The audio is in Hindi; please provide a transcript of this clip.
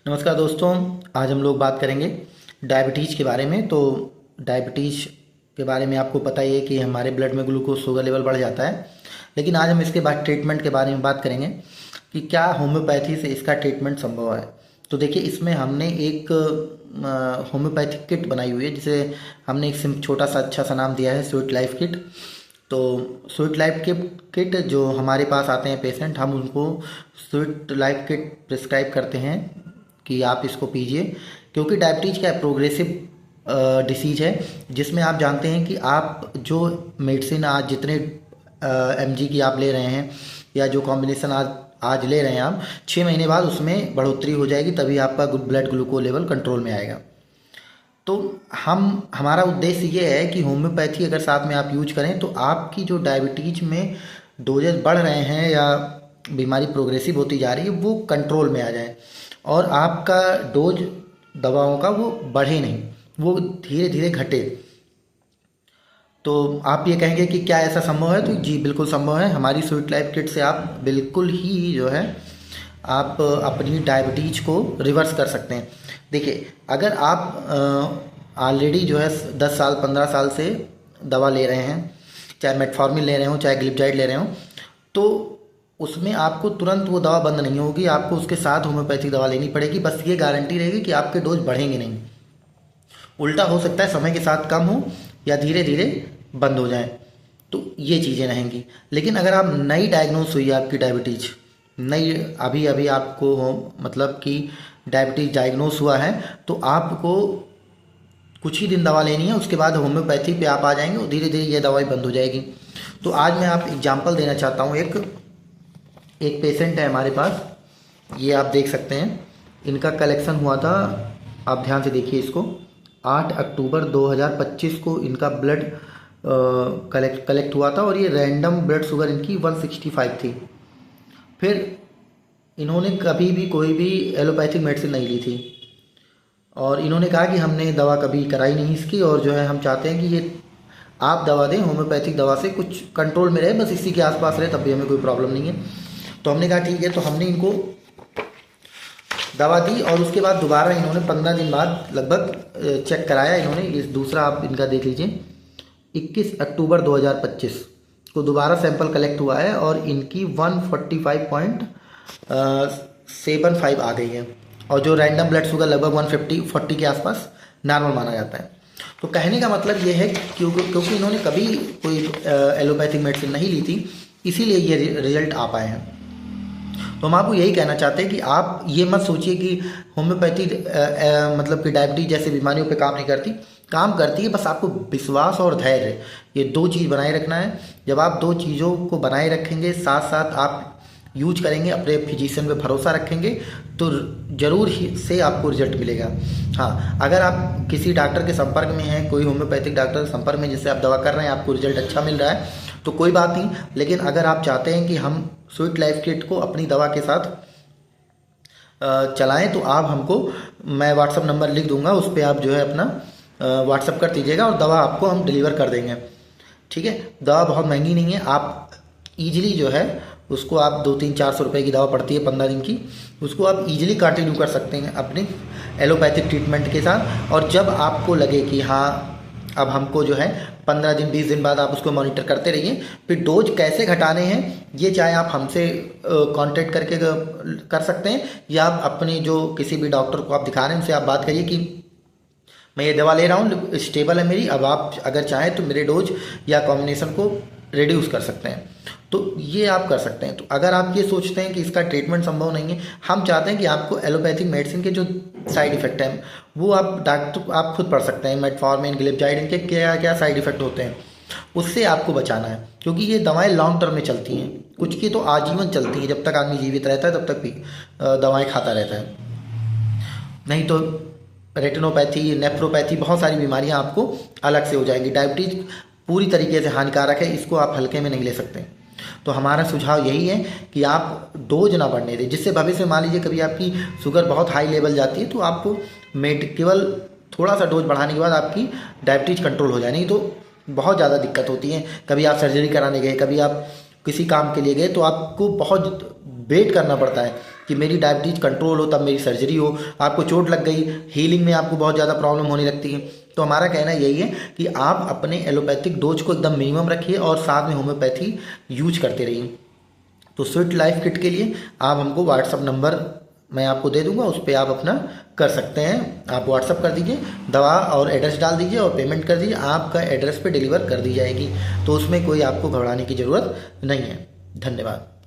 नमस्कार दोस्तों। आज हम लोग बात करेंगे डायबिटीज़ के बारे में। तो डायबिटीज़ के बारे में आपको पता ही है कि हमारे ब्लड में ग्लूकोज शुगर लेवल बढ़ जाता है। लेकिन आज हम इसके बाद ट्रीटमेंट के बारे में बात करेंगे कि क्या होम्योपैथी से इसका ट्रीटमेंट संभव है। तो देखिए, इसमें हमने एक होम्योपैथिक किट बनाई हुई है, जिसे हमने एक छोटा सा अच्छा सा नाम दिया है स्वीट लाइफ किट। तो स्वीट लाइफ किट जो हमारे पास आते हैं पेशेंट, हम उनको स्वीट लाइफ किट प्रिस्क्राइब करते हैं कि आप इसको पीजिए, क्योंकि डायबिटीज़ क्या है, प्रोग्रेसिव डिसीज है, जिसमें आप जानते हैं कि आप जो मेडिसिन आज जितने एमजी की आप ले रहे हैं, या जो कॉम्बिनेशन आज ले रहे हैं, आप 6 महीने बाद उसमें बढ़ोतरी हो जाएगी, तभी आपका ब्लड ग्लूकोज लेवल कंट्रोल में आएगा। तो हमारा उद्देश्य ये है कि होम्योपैथी अगर साथ में आप यूज करें तो आपकी जो डायबिटीज में डोजेस बढ़ रहे हैं या बीमारी प्रोग्रेसिव होती जा रही है वो कंट्रोल में आ जाए, और आपका डोज दवाओं का वो बढ़े नहीं, वो धीरे धीरे घटे। तो आप ये कहेंगे कि क्या ऐसा संभव है? तो जी बिल्कुल संभव है। हमारी स्वीट लाइफ किट से आप बिल्कुल ही जो है आप अपनी डायबिटीज को रिवर्स कर सकते हैं। देखिए, अगर आप ऑलरेडी जो है 10 साल 15 साल से दवा ले रहे हैं, चाहे मेटफॉर्मिन ले रहे हो चाहे ग्लिपजाइड ले रहे हो, तो उसमें आपको तुरंत वो दवा बंद नहीं होगी, आपको उसके साथ होम्योपैथिक दवा लेनी पड़ेगी। बस ये गारंटी रहेगी कि आपके डोज बढ़ेंगे नहीं। उल्टा हो सकता है समय के साथ कम हो या धीरे धीरे बंद हो जाए, तो ये चीज़ें रहेंगी। लेकिन अगर आप नई डायग्नोस हुई है आपकी डायबिटीज, नई अभी अभी आपको हो मतलब कि डायबिटीज डायग्नोस हुआ है, तो आपको कुछ ही दिन दवा लेनी है, उसके बाद होम्योपैथी पे आप आ जाएंगे और धीरे धीरे ये दवाई बंद हो जाएगी। तो आज मैं आप एग्जांपल देना चाहता हूँ। एक पेशेंट है हमारे पास, ये आप देख सकते हैं, इनका कलेक्शन हुआ था, आप ध्यान से देखिए इसको। 8 अक्टूबर 2025 को इनका ब्लड कलेक्ट हुआ था, और ये रैंडम ब्लड शुगर इनकी 165 थी। फिर इन्होंने कभी भी कोई भी एलोपैथिक मेडिसिन नहीं ली थी, और इन्होंने कहा कि हमने दवा कभी कराई नहीं इसकी, और जो है हम चाहते हैं कि ये आप दवा दें, होम्योपैथिक दवा से कुछ कंट्रोल में रहे, बस इसी के आसपास रहे, तब भी हमें कोई प्रॉब्लम नहीं है। तो हमने कहा ठीक है, तो हमने इनको दवा दी, और उसके बाद दोबारा इन्होंने 15 दिन बाद लगभग चेक कराया। इन्होंने इस दूसरा आप इनका देख लीजिए, 21 अक्टूबर 2025 को दोबारा सैंपल कलेक्ट हुआ है, और इनकी 145.75 आ गई है, और जो रैंडम ब्लड शुगर लगभग 150-40 के आसपास नॉर्मल माना जाता है। तो कहने का मतलब ये है क्योंकि इन्होंने कभी कोई एलोपैथिक मेडिसिन नहीं ली थी, इसीलिए ये रिजल्ट आ पाए हैं। तो हम आपको यही कहना चाहते हैं कि आप ये मत सोचिए कि होम्योपैथी मतलब कि डायबिटीज जैसी बीमारियों पे काम नहीं करती, काम करती है। बस आपको विश्वास और धैर्य, ये दो चीज़ बनाए रखना है। जब आप दो चीज़ों को बनाए रखेंगे, साथ साथ आप यूज करेंगे, अपने फिजिशियन पे भरोसा रखेंगे, तो ज़रूर ही से आपको रिजल्ट मिलेगा। हाँ, अगर आप किसी डॉक्टर के संपर्क में हैं, कोई होम्योपैथिक डॉक्टर के संपर्क में जिससे आप दवा कर रहे हैं, आपको रिजल्ट अच्छा मिल रहा है, तो कोई बात नहीं। लेकिन अगर आप चाहते हैं कि हम स्वीट लाइफ किट को अपनी दवा के साथ चलाएं, तो आप हमको, मैं व्हाट्सअप नंबर लिख दूंगा, उस पर आप जो है अपना व्हाट्सअप कर दीजिएगा, और दवा आपको हम डिलीवर कर देंगे। ठीक है, दवा बहुत महंगी नहीं है, आप ईजिली जो है उसको आप 200-400 रुपये की दवा पड़ती है 15 दिन की, उसको आप ईजिली कंटिन्यू कर सकते हैं अपनी एलोपैथिक ट्रीटमेंट के साथ। और जब आपको लगे कि हाँ अब हमको जो है 15 दिन 20 दिन बाद आप उसको मॉनिटर करते रहिए। फिर डोज कैसे घटाने हैं, ये चाहे आप हमसे कांटेक्ट करके कर सकते हैं, या आप अपने जो किसी भी डॉक्टर को आप दिखा रहे हैं उनसे आप बात करिए कि मैं ये दवा ले रहा हूँ, स्टेबल है मेरी, अब आप अगर चाहें तो मेरे डोज या कॉम्बिनेशन को रिड्यूस कर सकते हैं। तो ये आप कर सकते हैं। तो अगर आप ये सोचते हैं कि इसका ट्रीटमेंट संभव नहीं है, हम चाहते हैं कि आपको एलोपैथिक मेडिसिन के जो साइड इफेक्ट हैं वो आप खुद पढ़ सकते हैं, मेटफॉर्मिन ग्लिपजाइड, इनके क्या क्या साइड इफेक्ट होते हैं, उससे आपको बचाना है। क्योंकि ये दवाएं लॉन्ग टर्म में चलती हैं, कुछ की तो आजीवन चलती हैं, जब तक आदमी जीवित रहता है तब तक भी दवाएँ खाता रहता है। नहीं तो रेटिनोपैथी, नेफ्रोपैथी, बहुत सारी बीमारियां आपको अलग से हो जाएंगी। डायबिटीज पूरी तरीके से हानिकारक है, इसको आप हल्के में नहीं ले सकते। तो हमारा सुझाव यही है कि आप डोज ना बढ़ने दें, जिससे भविष्य में मान लीजिए कभी आपकी शुगर बहुत हाई लेवल जाती है, तो आपको केवल थोड़ा सा डोज बढ़ाने के बाद आपकी डायबिटीज कंट्रोल हो जाए। नहीं तो बहुत ज़्यादा दिक्कत होती है। कभी आप सर्जरी कराने गए, कभी आप किसी काम के लिए गए, तो आपको बहुत वेट करना पड़ता है कि मेरी डायबिटीज़ कंट्रोल हो तब मेरी सर्जरी हो। आपको चोट लग गई, हीलिंग में आपको बहुत ज़्यादा प्रॉब्लम होने लगती है, तो हमारा कहना यही है कि आप अपने एलोपैथिक डोज को एकदम मिनिमम रखिए और साथ में होम्योपैथी यूज करते रहिए। तो स्वीट लाइफ किट के लिए आप हमको व्हाट्सअप नंबर मैं आपको दे दूंगा, उस पर आप अपना कर सकते हैं। आप व्हाट्सअप कर दीजिए, दवा और एड्रेस डाल दीजिए और पेमेंट कर दीजिए, आपका एड्रेस पे डिलीवर कर दी जाएगी। तो उसमें कोई आपको घबराने की ज़रूरत नहीं है। धन्यवाद।